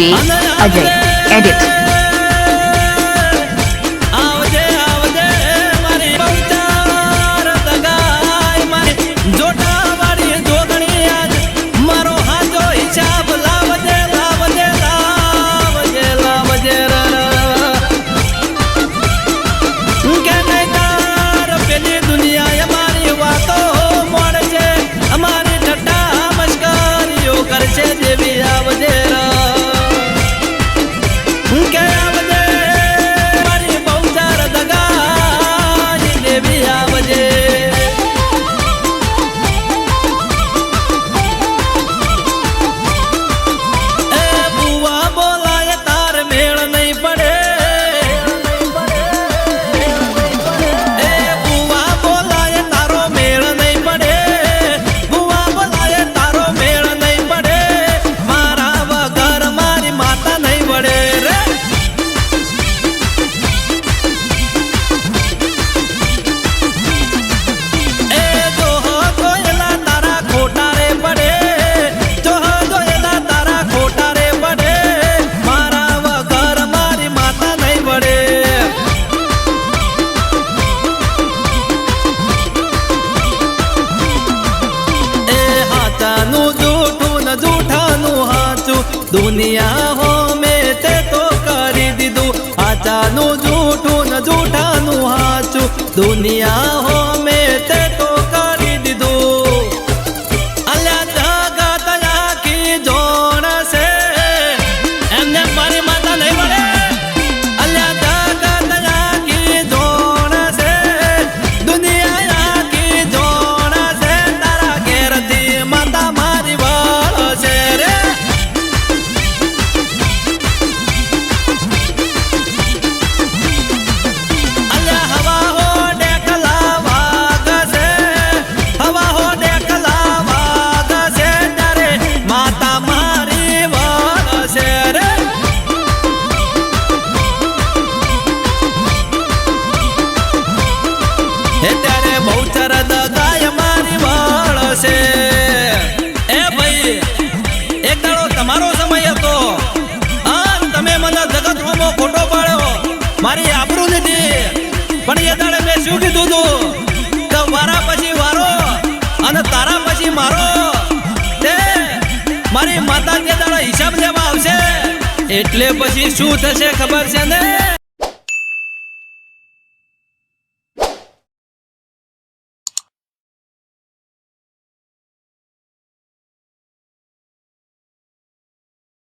DJ Ajay. Edit. दुनिया हो में ते तो करी दीदू आचानु झूठू न झूठानु हाचू दुनिया हो में ते तो करी दीदू अल्लाह जगा तया की जोड़ से एमने मारी माता नहीं बड़े अल्लाह जगा तया की जोड़ से दुनिया की जोड़ से तारा घेर दी माता मारी वाल से रे ત્યારે બહુચર દગાય મારી વાળ છે એ ભાઈ એક દાડો તમારો સમય હતો તમે મને જગતમાં ખોટો પાડ્યો મારી આબરૂ લીધી પણ એ દાડે મેં શું કીધું તું કે વારા પછી વારો અને તારા પછી મારો તે મારી માતા જે દાડો હિસાબ લેવા આવશે એટલે પછી શું થશે ખબર છે ને।